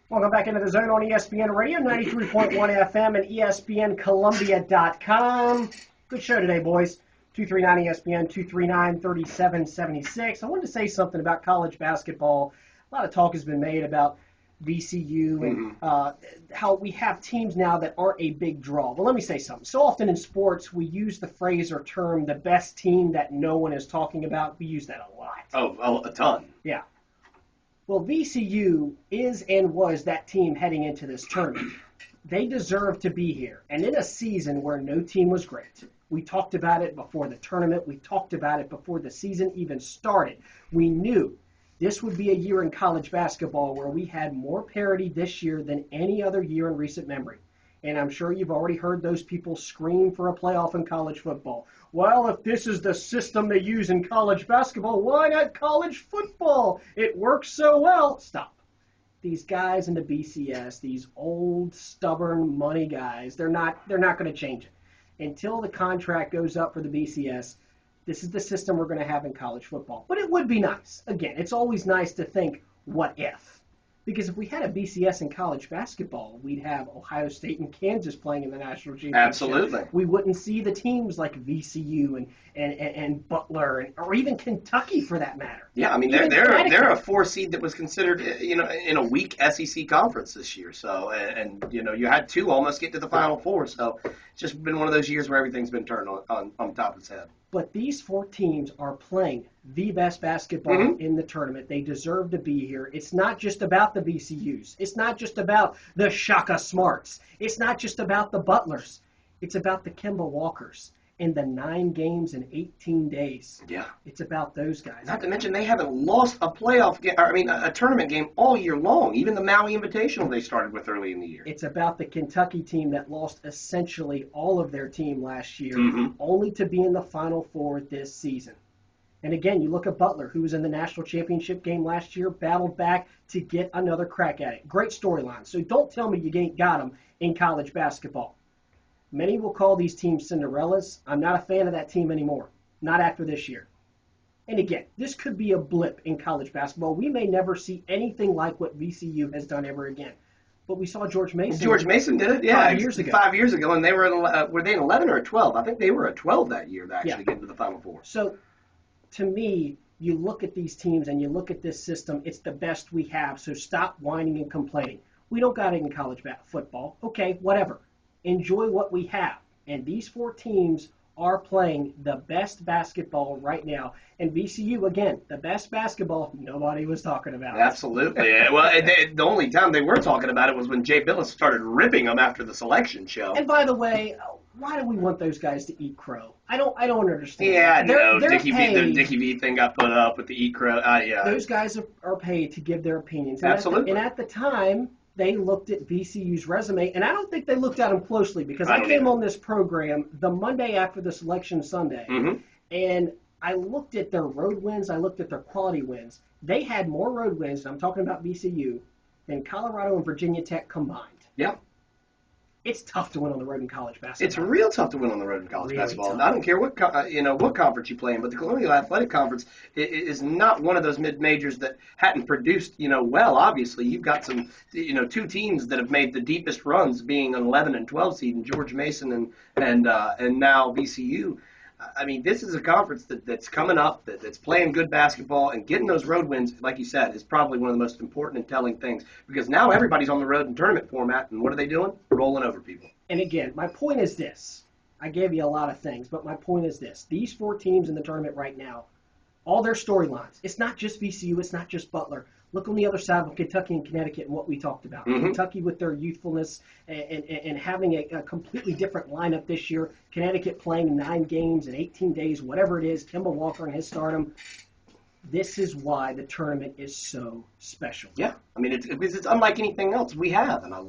Welcome back into the zone on ESPN Radio, 93.1 FM and ESPNColumbia.com. Good show today, boys. 239 ESPN, 239-3776. I wanted to say something about college basketball. A lot of talk has been made about VCU and how we have teams now that aren't a big draw. Well, let me say something. So often in sports, we use the phrase or term, the best team that no one is talking about. We use that a lot. Oh, a ton. Yeah. Well, VCU is and was that team heading into this tournament. They deserve to be here. And in a season where no team was great, we talked about it before the tournament. We talked about it before the season even started. We knew this would be a year in college basketball where we had more parity this year than any other year in recent memory. And I'm sure you've already heard those people scream for a playoff in college football. Well, if this is the system they use in college basketball, why not college football? It works so well. Stop. These guys in the BCS, these old, stubborn money guys, they're not going to change it. Until the contract goes up for the BCS, this is the system we're going to have in college football. But it would be nice. Again, it's always nice to think, what if? Because if we had a BCS in college basketball, we'd have Ohio State and Kansas playing in the national championship. Absolutely. We wouldn't see the teams like VCU and Butler or even Kentucky for that matter. Yeah, I mean they're a 4 seed that was considered in a weak SEC conference this year. So and you had 2 almost get to the Final Four. So it's just been one of those years where everything's been turned on top of its head. But these 4 teams are playing the best basketball in the tournament. They deserve to be here. It's not just about the VCUs. It's not just about the Shaka Smarts. It's not just about the Butlers. It's about the Kemba Walkers in the 9 games in 18 days. Yeah. It's about those guys. Not to mention they haven't lost a playoff game, a tournament game all year long. Even the Maui Invitational they started with early in the year. It's about the Kentucky team that lost essentially all of their team last year, only to be in the Final Four this season. And again, you look at Butler, who was in the national championship game last year, battled back to get another crack at it. Great storyline. So don't tell me you ain't got them in college basketball. Many will call these teams Cinderellas. I'm not a fan of that team anymore. Not after this year. And again, this could be a blip in college basketball. We may never see anything like what VCU has done ever again. But we saw George Mason. George Mason did it, yeah. 5 years ago. 5 years ago, and they were they an 11 or a 12? I think they were a 12 that year to actually get into the Final Four. So, to me, you look at these teams and you look at this system, it's the best we have, so stop whining and complaining. We don't got it in college football. Okay, whatever. Enjoy what we have. And these 4 teams are playing the best basketball right now. And VCU, again, the best basketball nobody was talking about. Absolutely. Well, the only time they were talking about it was when Jay Billis started ripping them after the selection show. And by the way, why do we want those guys to eat crow? I don't understand. Yeah, I know. They're Dickie V thing got put up with the eat crow. Yeah. Those guys are paid to give their opinions. Absolutely. And at the time, they looked at VCU's resume, and I don't think they looked at them closely because I came on this program the Monday after the selection Sunday, and I looked at their road wins, I looked at their quality wins. They had more road wins, and I'm talking about VCU, than Colorado and Virginia Tech combined. Yeah. It's tough to win on the road in college basketball. It's real tough to win on the road in college basketball. Tough. I don't care what conference you play in, but the Colonial Athletic Conference is not one of those mid-majors that hadn't produced well. Obviously, you've got some 2 teams that have made the deepest runs, being an 11 and 12 seed, and George Mason and now VCU. I mean, this is a conference that's coming up, that's playing good basketball, and getting those road wins, like you said, is probably one of the most important and telling things, because now everybody's on the road in tournament format, and what are they doing? Rolling over people. And again, my point is this. I gave you a lot of things, but my point is this. These 4 teams in the tournament right now, all their storylines, it's not just VCU, it's not just Butler. Look on the other side of Kentucky and Connecticut and what we talked about. Kentucky with their youthfulness and having a completely different lineup this year. Connecticut playing 9 games in 18 days, whatever it is. Kemba Walker and his stardom. This is why the tournament is so special. Yeah, I mean, it's unlike anything else we have, and I